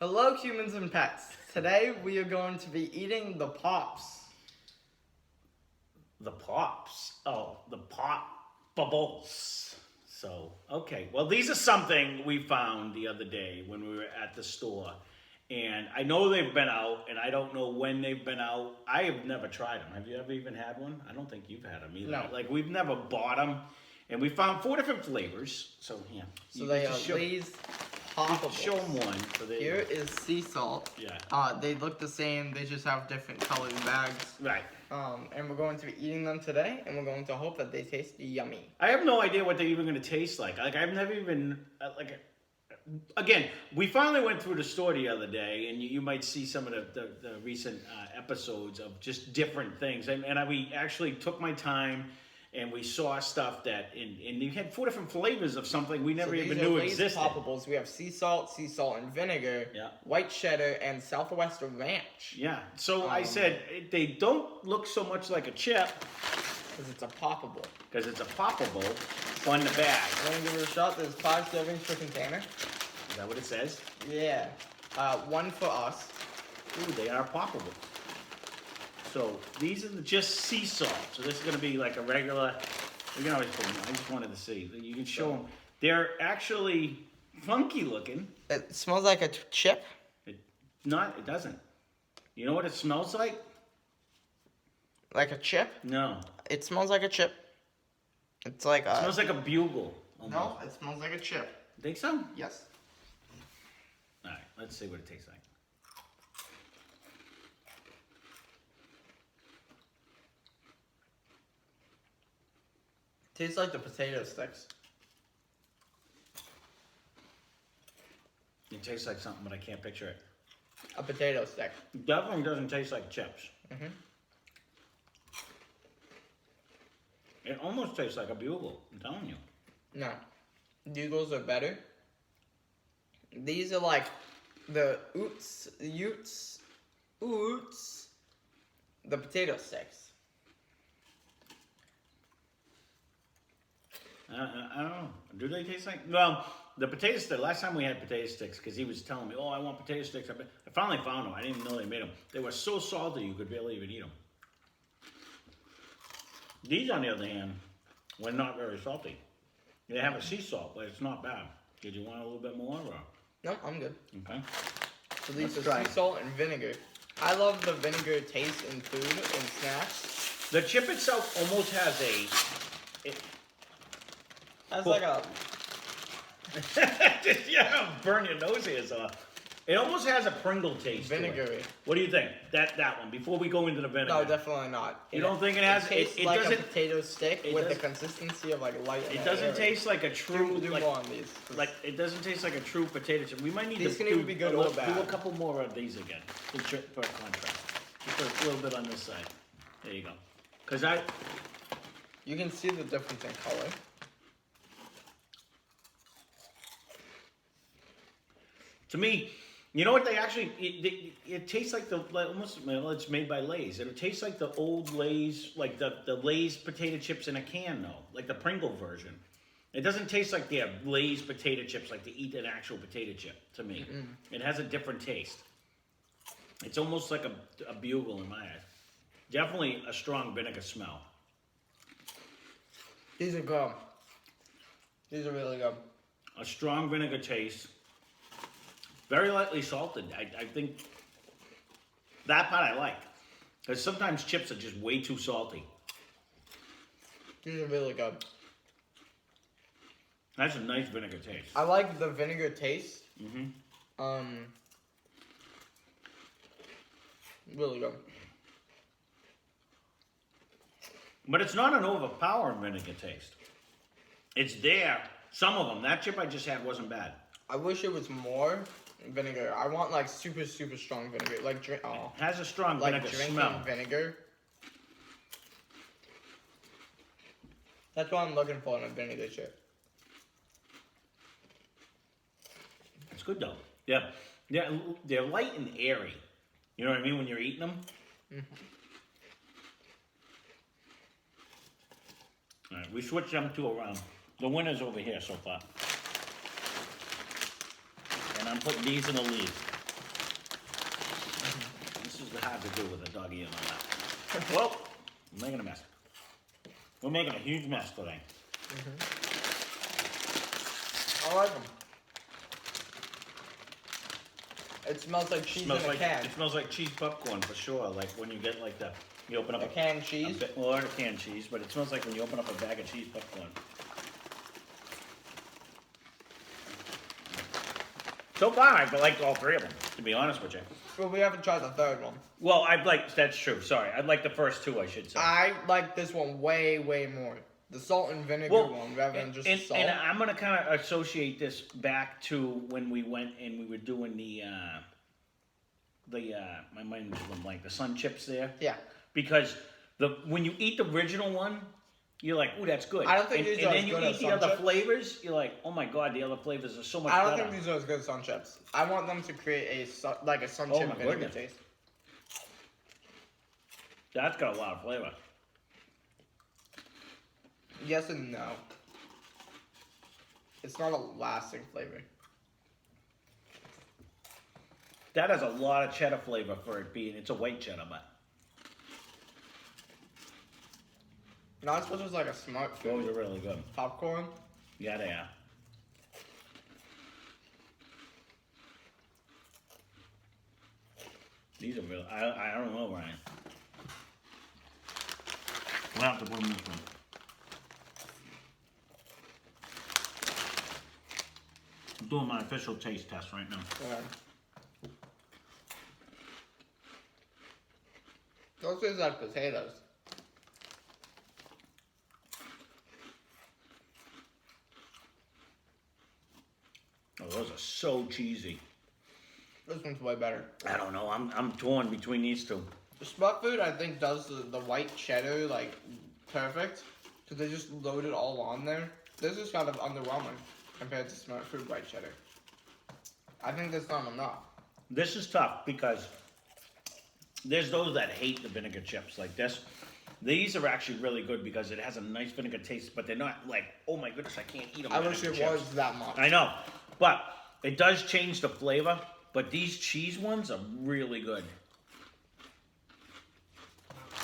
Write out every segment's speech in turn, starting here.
Hello, humans and pets. Today we are going to be eating the Pops. The Pops. Oh, the Poppables. So, okay. Well, these are something we found the other day when we were at the store. And I know they've been out, and I don't know when they've been out. I have never tried them. Have you ever even had one? I don't think you've had them either. No. Like, we've never bought them. And we found 4 different flavors. So, yeah. So they are Lay's Poppables. Show them one. So Here is sea salt. Yeah. They look the same. They just have different colored bags. Right. And we're going to be eating them today, and we're going to hope that they taste yummy. I have no idea what they're even going to taste like. Like, I've never even, again, we finally went through the store the other day, and you might see some of the recent episodes of just different things. And we actually took my time, and we saw stuff that, and you had 4 different flavors of something we never even knew existed. Poppables. We have sea salt and vinegar, white cheddar, and Southwest Ranch. Yeah. So I said they don't look so much like a chip. Because it's a Poppable. Because it's a Poppable on the bag. I'm going to give it a shot. There's 5 servings per container. Is that what it says? Yeah. 1 for us. Ooh, they are Poppables. So these are just sea salt. So this is going to be like a regular. We can always put them. I just wanted to see. You can show them. They're actually funky looking. It smells like a chip. It doesn't. You know what it smells like? Like a chip? No. It smells like a chip. It's like a. It smells like a bugle. Almost. No, it smells like a chip. Think so? Yes. All right. Let's see what it tastes like. Tastes like the potato sticks. It tastes like something, but I can't picture it. A potato stick. It definitely doesn't taste like chips. Mm-hmm. It almost tastes like a bugle. I'm telling you. No. Bugles are better. These are like the Oots, the potato sticks. I don't know. Do they taste like? Well, the potato stick. Last time we had potato sticks, because he was telling me, "Oh, I want potato sticks." I finally found them. I didn't even know they made them. They were so salty you could barely even eat them. These, on the other hand, were not very salty. They have a sea salt, but it's not bad. Did you want a little bit more? Or? No, I'm good. Okay. So these are sea salt and vinegar. I love the vinegar taste in food and snacks. The chip itself almost has a. That's like a. Yeah, burn your nose hairs off. It almost has a Pringle taste. Vinegary. What do you think? That one. Before we go into the vinegar. No, definitely not. You don't think it has? It tastes it like doesn't. A potato stick with the consistency of like light. It doesn't taste like a true. Do like, more on these. Like it doesn't taste like a true potato chip. We might need these to can either be good or bad. Do a couple more of these again. For contrast. Just a little bit on this side. There you go. Because you can see the difference in color. To me, you know what they actually, it tastes like almost, well, it's made by Lay's. It tastes like the old Lay's, like the Lay's potato chips in a can though, like the Pringle version. It doesn't taste like the Lay's potato chips, like they eat an actual potato chip to me. It has a different taste. It's almost like a bugle in my eyes. Definitely a strong vinegar smell. These are good. These are really good. A strong vinegar taste. Very lightly salted. I think that part I like. Because sometimes chips are just way too salty. These are really good. That's a nice vinegar taste. I like the vinegar taste. Really good. But it's not an overpowering vinegar taste. It's there. Some of them. That chip I just had wasn't bad. I wish it was more vinegar. I want like super strong vinegar. Like drink. Oh. It has a strong like vinegar drinking smell. Vinegar. That's what I'm looking for in a vinegar chip. It's good though. Yeah, they're light and airy. You know what I mean when you're eating them. All right, we switched them to around. The winner's over here so far. And I'm putting these in the lead. hard to do with a doggy and all that. Well, we're making a mess. We're making a huge mess today. I like them. It smells like cheese in a can. It smells like cheese popcorn for sure. Like when you get like you open up a canned cheese. Or a canned cheese, but it smells like when you open up a bag of cheese popcorn. So far, I like all three of them, to be honest with you. Well, we haven't tried the third one. Well, that's true. Sorry, I'd like the first two, I should say. I like this one way, way more. The salt and vinegar one rather than just salt. And I'm gonna kind of associate this back to when we went and we were doing my mind was going blank, the sun chips there. Yeah. Because when you eat the original one, you're like, ooh, that's good. I don't think these are as good as And then you eat the other flavors, you're like, oh my god, the other flavors are so much better. I don't think these are as good as sun chips. I want them to create a sun chip vinegar taste. That's got a lot of flavor. Yes and no. It's not a lasting flavor. That has a lot of cheddar flavor for it being, it's a white cheddar, but. Not as much as like a smart food. Those are really good. Popcorn? Yeah, they are. These are real, I don't know, Ryan. We'll have to put them in this one. I'm doing my official taste test right now. Yeah. Those taste like potatoes. Oh, those are so cheesy. This one's way better. I don't know. I'm torn between these two. The smart food, I think, does the white cheddar like perfect because they just load it all on there. This is kind of underwhelming compared to smart food white cheddar. I think that's not enough. This is tough because there's those that hate the vinegar chips like this. These are actually really good because it has a nice vinegar taste, but they're not like, oh my goodness, I can't eat them. I wish it was that much. I know, but it does change the flavor. But these cheese ones are really good.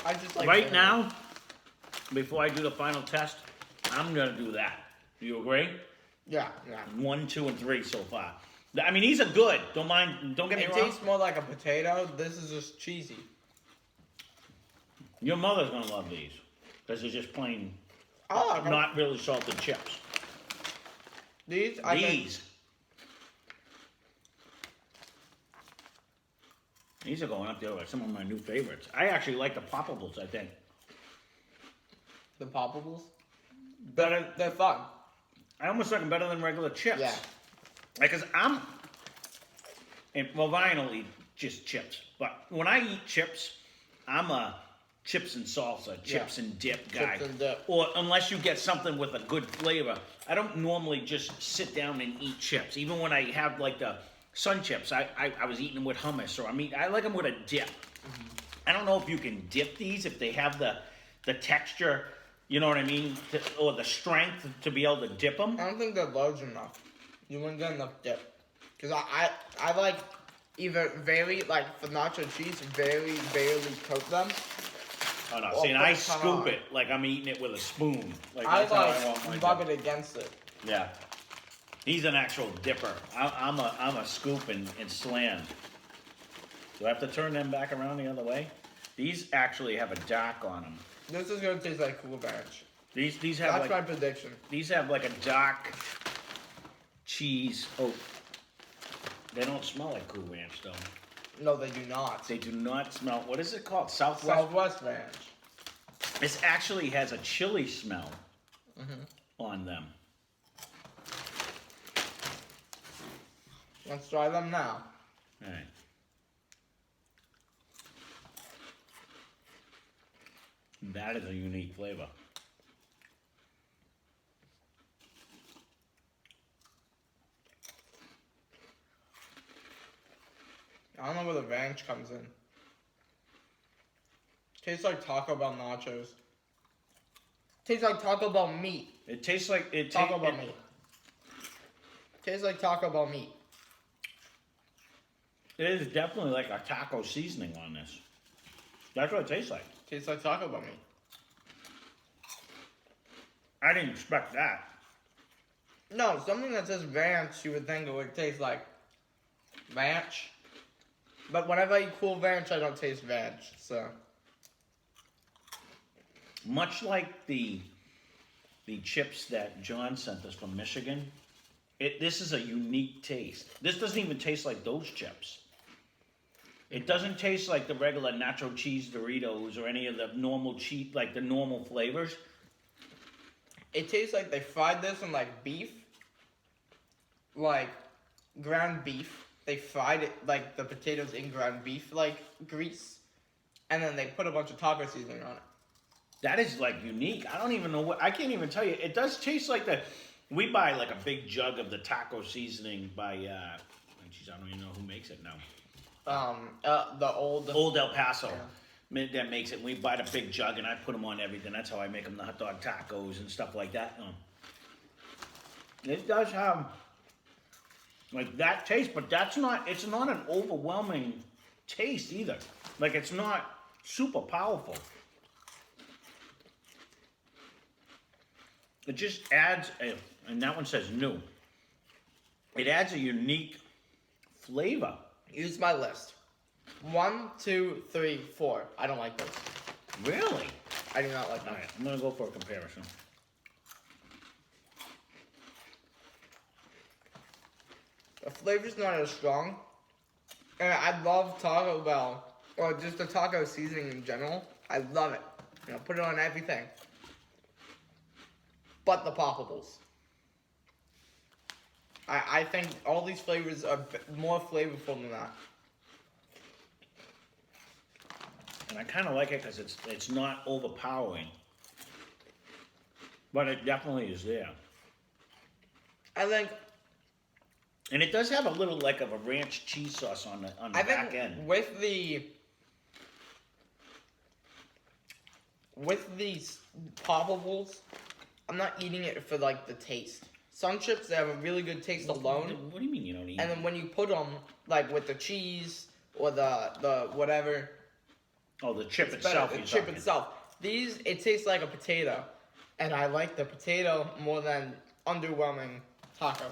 I just like right now, before I do the final test, I'm gonna do that. Do you agree? Yeah, yeah. 1, 2, and 3 so far. I mean, these are good. Don't get me wrong. It tastes more like a potato. This is just cheesy. Your mother's gonna love these because they're just plain, okay. Not really salted chips. These. These are going up there like some of my new favorites. I actually like the Poppables, I think. The Poppables? Better. They're fun. I almost like them better than regular chips. Yeah. Because Ryan will eat just chips. But when I eat chips, I'm a chips and salsa, chips and dip guy. Chips and dip. Or unless you get something with a good flavor. I don't normally just sit down and eat chips. Even when I have like the sun chips, I was eating them with hummus, or I like them with a dip. Mm-hmm. I don't know if you can dip these, if they have the texture, you know what I mean, or the strength to be able to dip them. I don't think they're large enough. You wouldn't get enough dip. Because I like either for nacho cheese, very barely coat them. Oh no, see, and I scoop it like I'm eating it with a spoon. Like that's how I want my rub it against it. Yeah. He's an actual dipper. I'm a scoop and slam. Do I have to turn them back around the other way? These actually have a dark on them. This is gonna taste like Cool Ranch. These have That's my prediction. These have like a dark cheese. Oh, they don't smell like Cool Ranch though. No, they do not. They do not smell. What is it called? Southwest Ranch. This actually has a chili smell on them. Let's try them now. All right. That is a unique flavor. I don't know where the ranch comes in. Tastes like Taco Bell nachos. Tastes like Taco Bell meat. It tastes like Taco Bell meat. Tastes like Taco Bell meat. It is definitely like a taco seasoning on this. That's what it tastes like. Tastes like taco bell meat. I didn't expect that. No, something that says ranch, you would think it would taste like ranch. But whenever I eat Cool Ranch, I don't taste ranch, so. Much like the chips that John sent us from Michigan, this is a unique taste. This doesn't even taste like those chips. It doesn't taste like the regular nacho cheese Doritos or any of the normal cheese, like the normal flavors. It tastes like they fried this in like beef, like ground beef. They fried it like the potatoes in ground beef, like grease, and then they put a bunch of taco seasoning on it. That is like unique. I don't even know what, I can't even tell you. It does taste like we buy like a big jug of the taco seasoning by, geez, I don't even know who makes it now. The Old El Paso. Yeah. That makes it. We buy the big jug and I put them on everything. That's how I make them, the hot dog tacos and stuff like that. It does have like that taste, but it's not an overwhelming taste either. Like it's not super powerful. It just adds and that one says new. It adds a unique flavor. Use my list. 1, 2, 3, 4. I don't like those. Really? I do not like them. All right, I'm gonna go for a comparison. The flavor's not as strong. And I love Taco Bell, or just the taco seasoning in general. I love it. You know, put it on everything. But the Poppables. I think all these flavors are more flavorful than that. And I kind of like it because it's not overpowering. But it definitely is there. I think... And it does have a little like of a ranch cheese sauce on the back end. With these Poppables, I'm not eating it for like the taste. Some chips, they have a really good taste alone. What do you mean you don't eat And then when you put them, like with the cheese or the whatever. Oh, the chip itself. The chip itself. These, it tastes like a potato. And I like the potato more than underwhelming taco.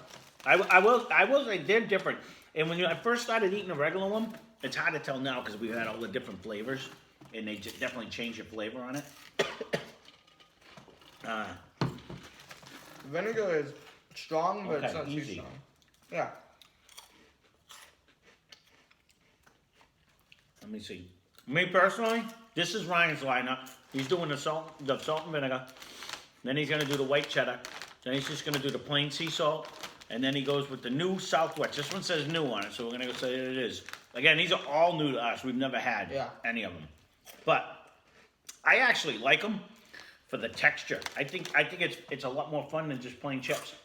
I will say they're different. And when I first started eating a regular one, it's hard to tell now because we've had all the different flavors. And they definitely change your flavor on it. Vinegar is strong, but okay, it's not easy. too strong. Yeah. Let me see. Me personally, this is Ryan's lineup. He's doing the salt and vinegar. Then he's gonna do the white cheddar. Then he's just gonna do the plain sea salt. And then he goes with the new Southwest. This one says new on it, so we're gonna go say that it is. Again, these are all new to us. We've never had any of them. But I actually like them for the texture. I think it's a lot more fun than just plain chips.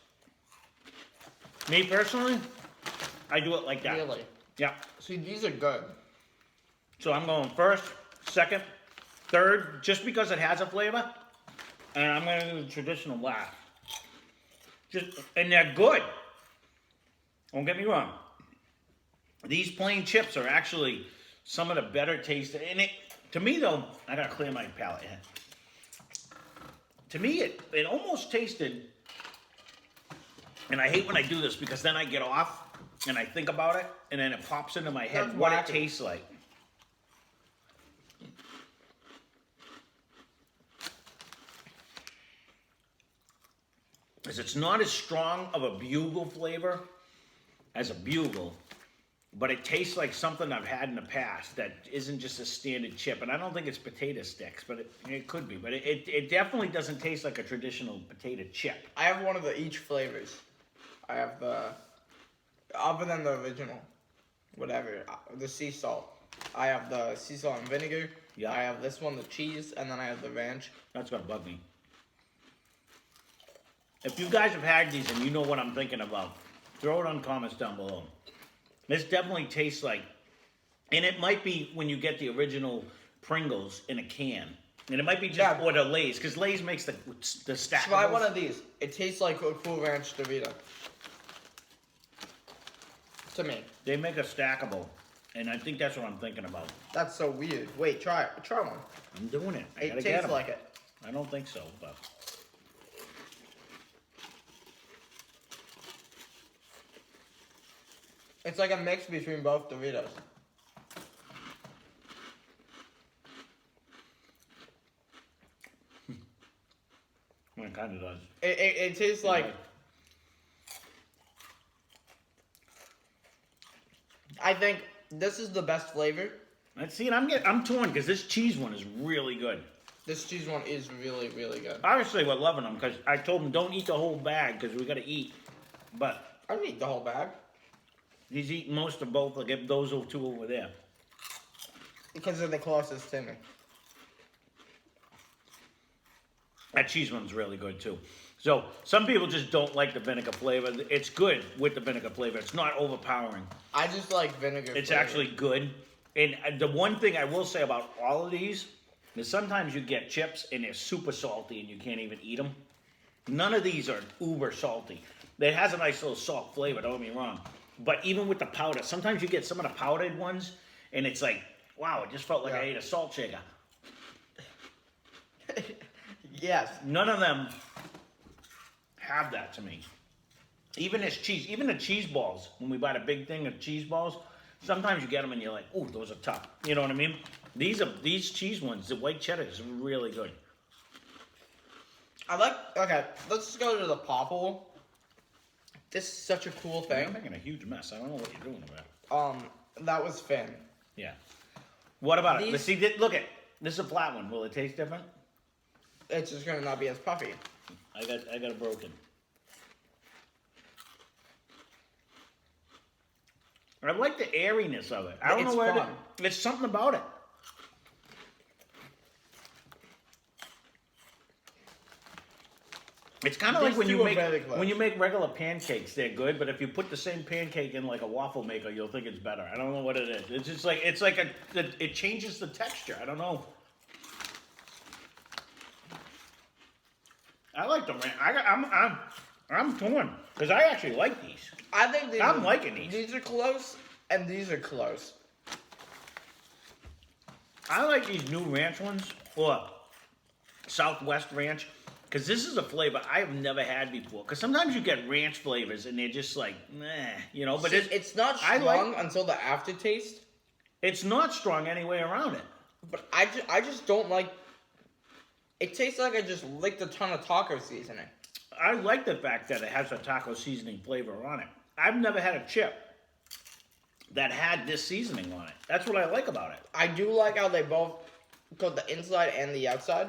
Me personally, I do it like that. Really? Yeah. See, these are good. So I'm going first, second, third, just because it has a flavor. And I'm gonna do the traditional last. And they're good. Don't get me wrong. These plain chips are actually some of the better taste. And to me though, I gotta clear my palate here. To me, it almost tasted, and I hate when I do this because then I get off and I think about it, and then it pops into my head what it tastes like. Because it's not as strong of a bugle flavor as a bugle, but it tastes like something I've had in the past that isn't just a standard chip. And I don't think it's potato sticks, but it could be. But it definitely doesn't taste like a traditional potato chip. I have one of each flavors. I have other than the original, whatever, the sea salt. I have the sea salt and vinegar. Yeah. I have this one, the cheese, and then I have the ranch. That's gonna bug me. If you guys have had these and you know what I'm thinking about, throw it on comments down below. This definitely tastes like, and it might be when you get the original Pringles in a can. And it might be just, or the Lay's, because Lay's makes the stackables. Try one of these. It tastes like a Cool Ranch Dorito. To me. They make a stackable. And I think that's what I'm thinking about. That's so weird. Wait, try it. Try one. I'm doing it. I It gotta get tastes 'em. like it. I don't think so, but It's like a mix between both Doritos. it kind of does. It tastes like. I think this is the best flavor. Let's see, and I'm torn because this cheese one is really good. This cheese one is really, really good. Obviously, we're loving them because I told him don't eat the whole bag because we got to eat. But I don't eat the whole bag. he's eating most of both. I'll get those two over there. Because they're the closest to me. That cheese one's really good too. So some people just don't like the vinegar flavor. It's good with the vinegar flavor. It's not overpowering. I just like vinegar It's flavor. actually good. And the one thing I will say about all of these is sometimes you get chips and they're super salty and you can't even eat them. None of these are uber salty. It has a nice little salt flavor, don't get me wrong. But even with the powder, sometimes you get some of the powdered ones and it's like, wow, it just felt like I ate a salt shaker. Yes. None of them have that to me. Even this cheese, even the cheese balls, when we buy the big thing of cheese balls, sometimes you get them and you're like, oh, those are tough. You know what I mean? These cheese ones, the white cheddar is really good. Okay, let's just go to the Popple. This is such a cool Man, thing. I'm making a huge mess. I don't know what you're doing about it. That was Finn. Yeah. What about it? These- Let's see, look at, this is a flat one. Will it taste different? It's just gonna not be as puffy. I got it broken. I like the airiness of it. I don't It's know what fun. it's something about it. It's kind of like These when two you are very close. make regular pancakes, they're good, but if you put the same pancake in like a waffle maker, you'll think it's better. I don't know what it is. It's just like it changes the texture. I don't know. I like them. I'm torn because I actually like these. I think these I'm liking these. These are close, and these are close. I like these new ranch ones or Southwest Ranch because this is a flavor I have never had before. Because sometimes you get ranch flavors and they're just like, meh, you know. But See, it's not I strong like- until the aftertaste. it's not strong any way around it. But I just don't like. It tastes like I just licked a ton of taco seasoning. I like the fact that it has a taco seasoning flavor on it. I've never had a chip that had this seasoning on it. That's what I like about it. I do like how they both coat the inside and the outside.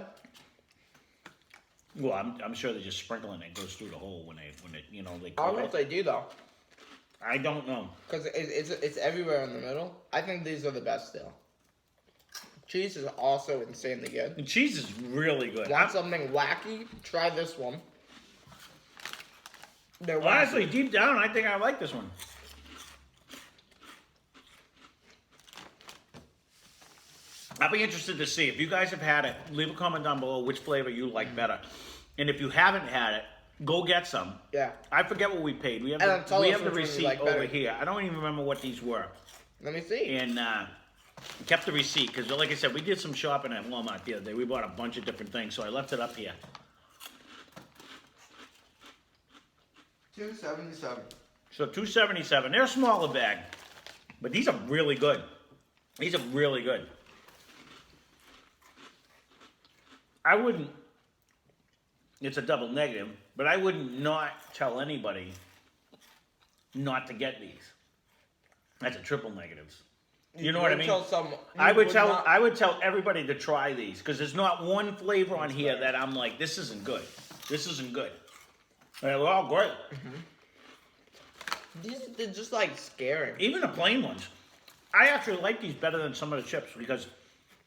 Well, I'm sure they're just sprinkling it. It goes through the hole when they you know they I don't cook know if it. they do though, I don't know. because it's everywhere in the middle. I think these are the best still. Cheese is also insanely good. The cheese is really good. Want something wacky? Try this one. They're wacky. Honestly, deep down, I think I like this one. I'll be interested to see if you guys have had it. Leave a comment down below which flavor you like better, and if you haven't had it, go get some. Yeah. I forget what we paid. We have And tell we us have the which one you receipt like over better. here. I don't even remember what these were, Let me see. and kept the receipt because, like I said, we did some shopping at Walmart the other day. We bought a bunch of different things, so I left it up here. $2.77. So $2.77. They're a smaller bag, but these are really good. These are really good. I wouldn't. It's a double negative, but I wouldn't not tell anybody not to get these. That's a triple negatives. You know what I mean? I would tell everybody to try these because there's not one flavor on here that I'm like, this isn't good. This isn't good. They're all great. They're just like scary. Even the plain ones. I actually like these better than some of the chips because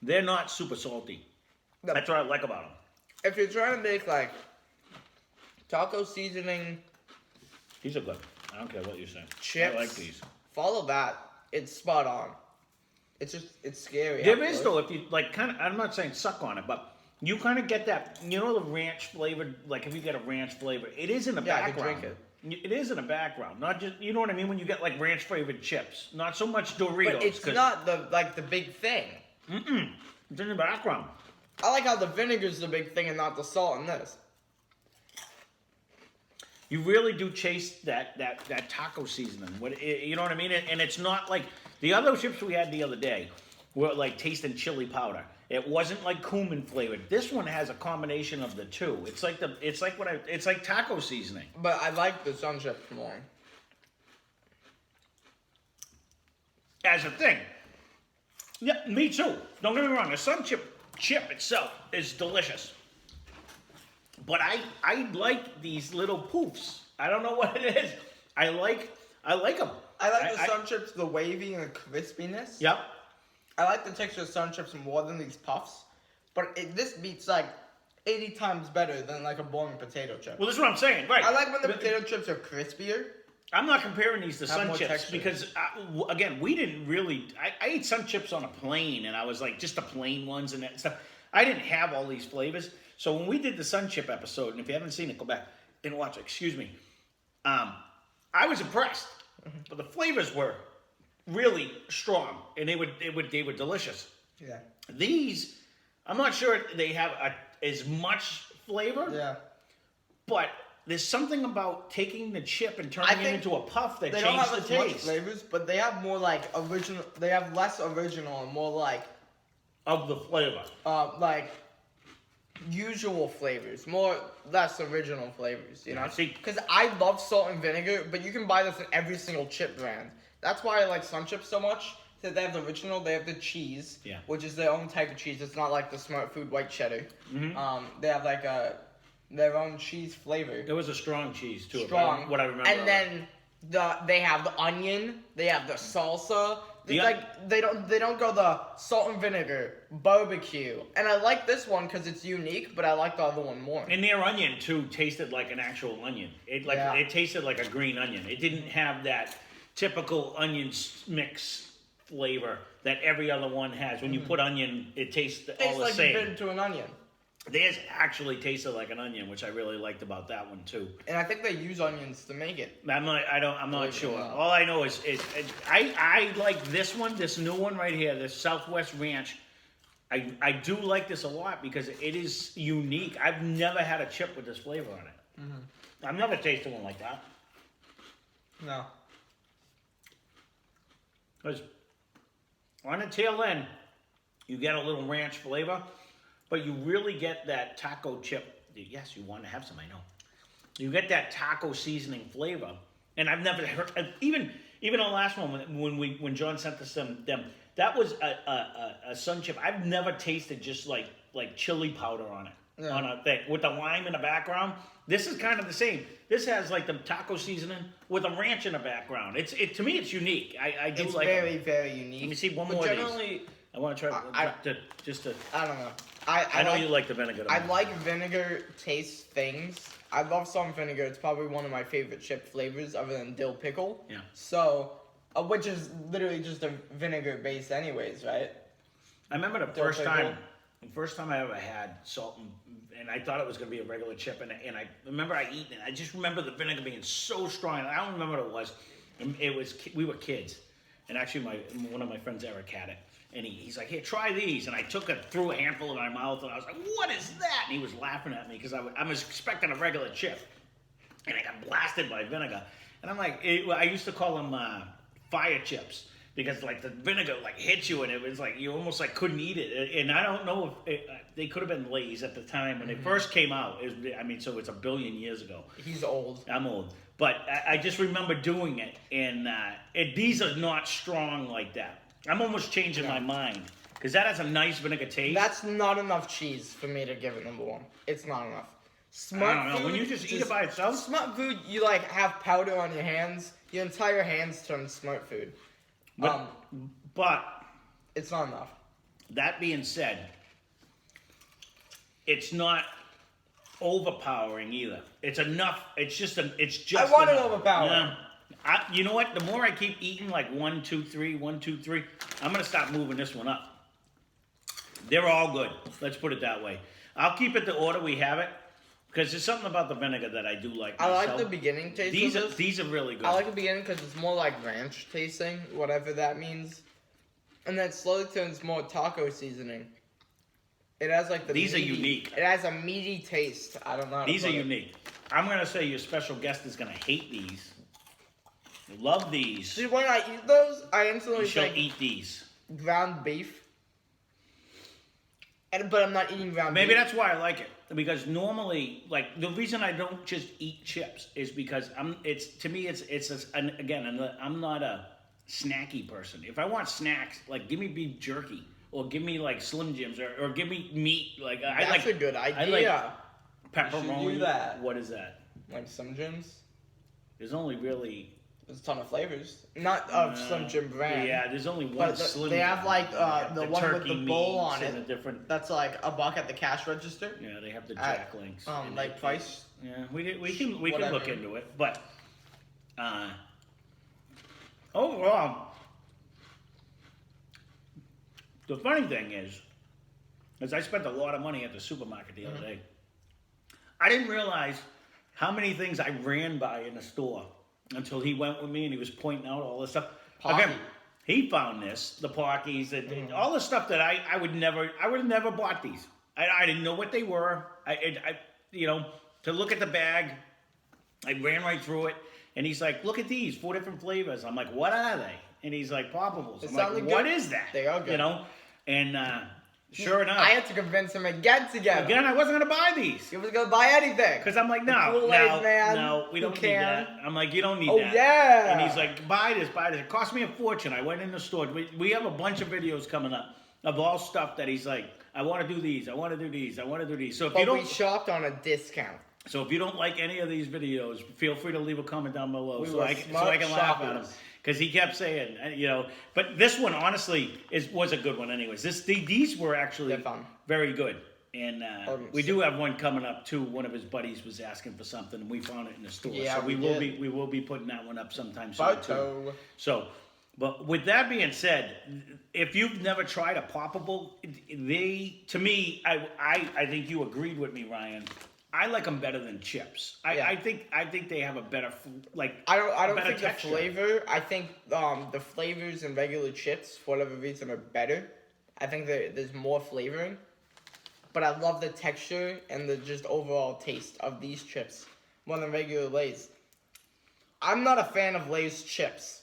they're not super salty. That's what I like about them. If you're trying to make like taco seasoning These are good. I don't care what you say. chips, I like these. follow that. It's spot on. It's scary. There is though, if you like, kind of. I'm not saying suck on it, but you kind of get that. You know the ranch flavored. Like if you get a ranch flavor, it is in the Yeah, I background. can drink it. It is in the background, not just, you know what I mean, when you get like ranch flavored chips. Not so much Doritos. But it's not the big thing. It's in the background. I like how the vinegar's the big thing and not the salt in this. You really do chase that taco seasoning. You know what I mean? And it's not like the other chips we had the other day were like tasting chili powder. It wasn't like cumin flavored. This one has a combination of the two. It's like taco seasoning. But I like the sun chips more. As a thing. Yeah, me too. Don't get me wrong. The sun chip itself is delicious. But I like these little poofs. I don't know what it is. I like them. I like the sun chips, the wavy and the crispiness. Yep. I like the texture of sun chips more than these puffs. But this beats like 80 times better than like a boring potato chip. Well, this is what I'm saying. Right. I like when the potato chips are crispier. I'm not comparing these to sun chips texture. because, again, we didn't really... I ate sun chips on a plane, and I was like, just the plain ones and that stuff. I didn't have all these flavors. So when we did the sun chip episode, and if you haven't seen it, go back and watch it. Excuse me. I was impressed. But the flavors were really strong, and they were delicious. Yeah. These, I'm not sure they have as much flavor. Yeah. But there's something about taking the chip and turning it into a puff that they don't changes have the as much taste. flavors, but they have more like original. They have less original and more like Of the flavor. like usual flavors, less original flavors. You know, See, because I love salt and vinegar, but you can buy this in every single chip brand. That's why I like Sun Chips so much. So they have the original, they have the cheese, which is their own type of cheese. It's not like the Smart Food white cheddar. They have like their own cheese flavor. There was a strong cheese too. Strong. What I remember. And then they have the onion. They have the salsa. It's like they don't go the salt and vinegar barbecue. And I like this one because it's unique, but I like the other one more. And their onion too tasted like an actual onion. It tasted like a green onion. It didn't have that typical onion mix flavor that every other one has. When you put onion, it tastes all the same. It's like you bit into an onion. Theirs actually tasted like an onion, which I really liked about that one too. And I think they use onions to make it. I'm not sure. All I know is I like this one, this new one right here, this Southwest Ranch. I do like this a lot because it is unique. I've never had a chip with this flavor on it. I've never tasted one like that. No. Because on the tail end, you get a little ranch flavor. But you really get that taco chip. Yes, you want to have some, I know. You get that taco seasoning flavor. And I've never heard, even the last one, when John sent us them, that was a sun chip. I've never tasted just like chili powder on it, on a thing. With the lime in the background. This is kind of the same. This has like the taco seasoning with a ranch in the background. To me, it's unique. I do like it. It's very, very unique. Let me see one more of these. I want to try I don't know. I know you like the vinegar. I like vinegar taste things. I love salt and vinegar. It's probably one of my favorite chip flavors other than dill pickle. Yeah. So, which is literally just a vinegar base anyways, right? I remember the first time I ever had salt and I thought it was going to be a regular chip. And I remember I eating it. I just remember the vinegar being so strong. I don't remember what it was. We were kids. And actually one of my friends, Eric, had it. And he's like, here, try these. And I threw a handful in my mouth, and I was like, what is that? And he was laughing at me because I was expecting a regular chip. And I got blasted by vinegar. And I'm like, I used to call them fire chips because like the vinegar like hit you, and it was like you almost like couldn't eat it. And I don't know if they could have been Lay's at the time when they first came out. So it's a billion years ago. He's old. I'm old. But I just remember doing it. And these are not strong like that. I'm almost changing my mind because that has a nice vinegar taste. That's not enough cheese for me to give it number one. It's not enough. Smart I don't know. When you just eat it by itself, Smart Food, you like have powder on your hands. Your entire hands turn Smart Food. But it's not enough. That being said, it's not overpowering either. It's enough. It's just. I want it overpowering. Yeah. You know what? The more I keep eating like 1, 2, 3, 1, 2, 3, I'm gonna stop moving this one up. They're all good. Let's put it that way. I'll keep it the order we have it Because there's something about the vinegar that I do like. I myself. like the beginning taste. These are really good. I like the beginning because it's more like ranch tasting, whatever that means, and then it slowly turns more taco seasoning. It has like the. These are unique. It has a meaty taste. I don't know. How These to are put it. unique. I'm gonna say your special guest is gonna hate these. Love these. See, when I eat those, I instantly She'll think eat these. ground beef. But I'm not eating ground Maybe beef. that's why I like it. Because normally, like the reason I don't just eat chips is because I'm not a snacky person. If I want snacks, like give me beef jerky or give me like Slim Jims or give me meat. Like I like a good idea. I like pepperoni. You should do that. What is that? Like Slim Jims. There's only really. There's a ton of flavors. Not of Slim Jim brand. Yeah, there's only one Slim They have Jim. like They the have one with the bowl on and it. the different. That's like $1 at the cash register. Yeah, they have the Jack Links. and Like price. Yeah, we can look Whatever. into it, but overall, the funny thing is I spent a lot of money at the supermarket the other day. I didn't realize how many things I ran by in the store until he went with me and he was pointing out all this stuff. Pocky. Again, he found this, the Pockies, and all the stuff that I would have never bought these. I didn't know what they were. I to look at the bag, I ran right through it, and he's like, "Look at these, 4 different flavors." I'm like, "What are they?" And he's like, "Poppables." I'm like, "What is that?" They are good. And sure enough, I had to convince him again to get them. again, I wasn't gonna buy these. He was gonna buy anything. Because I'm like, The no, Kool-Aid man no, we who don't need can. that. I'm like, you don't need Oh, that. yeah. And he's like, buy this. It cost me a fortune. I went in the store. We have a bunch of videos coming up of all stuff that he's like, I want to do these. I want to do these. I want to do these. So if you But we don't, shopped on a discount. so if you don't like any of these videos, feel free to leave a comment down below We so were I can smart laugh at him. shoppers. Because he kept saying, but this one honestly was a good one. Anyways, these were actually They're fun. very good. And we do have one coming up too. One of his buddies was asking for something, and we found it in the store. Yeah, so we will be putting that one up sometime soon too. Photo. So, but with that being said, if you've never tried a Poppable, to me, I think you agreed with me, Ryan. I like them better than chips. I think they have a better I don't better think texture. the flavor. I think the flavors in regular chips, for whatever reason, are better. I think there's more flavoring. But I love the texture and the just overall taste of these chips more than regular Lay's. I'm not a fan of Lay's chips.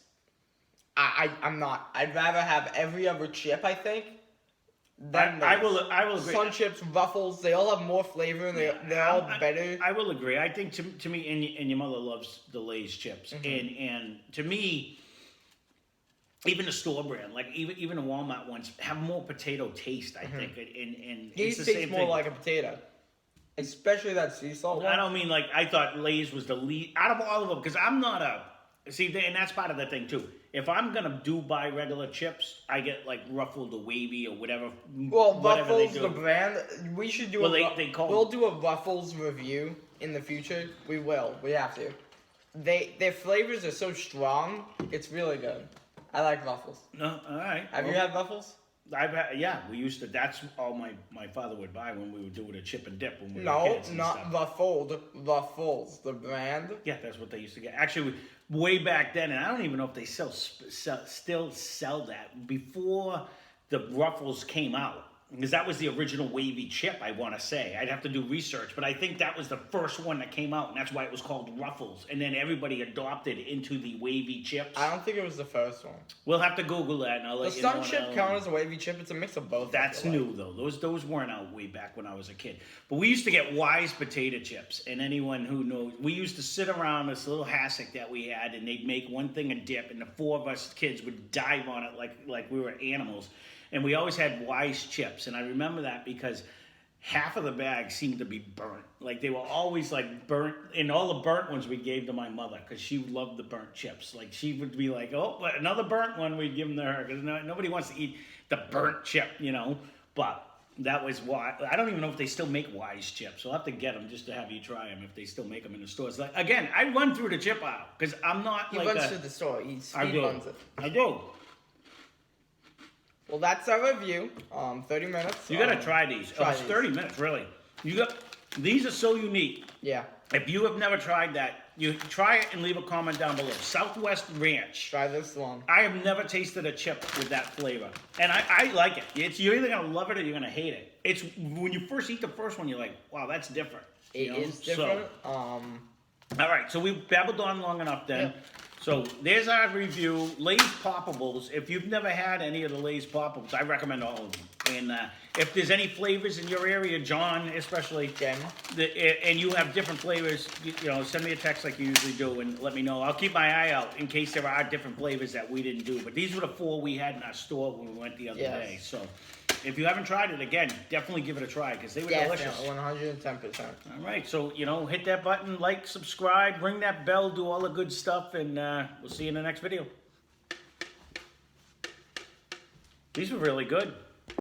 I'm not. I'd rather have every other chip, I think, than I Lay's. will agree. Sun Chips, Ruffles, they all have more flavor and they're all better. I will agree. I think to me, and your mother loves the Lay's chips, Mm-hmm. and to me, even the store brand, like even the Walmart ones, have more potato taste. I think, and These it's the taste same more thing. like a potato, especially that sea salt one. I don't mean like I thought Lay's was the lead out of all of them because I'm not a and that's part of the thing too. If I'm gonna buy regular chips, I get like Ruffled or Wavy or whatever. Well, whatever Ruffles, they the do. brand, we should do Well, a they call we'll do a Ruffles review in the future. We will. We have to. Their flavors are so strong. It's really good. I like Ruffles. No, all right. Have you had Ruffles? I've had, yeah, we used to. That's all my father would buy when we would do it a chip and dip when we were No, kids and not stuff. Ruffled. Ruffles, the brand. Yeah, that's what they used to get. Actually, way back then, and I don't even know if they still sell that. Before the Ruffles came out, because that was the original wavy chip, I want to say. I'd have to do research, but I think that was the first one that came out, and that's why it was called Ruffles. And then everybody adopted into the wavy chips. I don't think it was the first one. We'll have to Google that, and I'll The let you know. Sun Chip count as a wavy chip. It's a mix of both. I That's feel like. new though. Those weren't out way back when I was a kid. But we used to get Wise potato chips, and anyone who knows, we used to sit around this little hassock that we had, and they'd make one thing a dip, and the 4 of us kids would dive on it like we were animals. And we always had Wise chips, and I remember that because half of the bag seemed to be burnt. Like they were always like burnt, and all the burnt ones we gave to my mother because she loved the burnt chips. Like she would be like, "Oh, another burnt one," we'd give them to her because nobody wants to eat the burnt chip, But that was why I don't even know if they still make Wise chips. I'll have to get them just to have you try them if they still make them in the stores. Like again, I run through the chip aisle because I'm not He like runs to the store. He I speed do. runs it. I do. Well, that's our review. 30 minutes. You gotta try these. try It's these. 30 minutes, really. These are so unique. Yeah. If you have never tried that, you try it and leave a comment down below. Southwest Ranch. Try this one. I have never tasted a chip with that flavor, and I like it. You're either gonna love it or you're gonna hate it. It's when you first eat the first one, you're like, wow, that's different. It is different. All right, so we've babbled on long enough then. Yeah. So there's our review. Lay's Poppables. If you've never had any of the Lay's Poppables, I recommend all of them. And if there's any flavors in your area, John especially, and you have different flavors, you know, send me a text like you usually do and let me know. I'll keep my eye out in case there are different flavors that we didn't do. But these were the 4 we had in our store when we went the other day. So if you haven't tried it, again, definitely give it a try because they were delicious. 110%. All right, so, you know, hit that button, like, subscribe, ring that bell, do all the good stuff, and we'll see you in the next video. These were really good.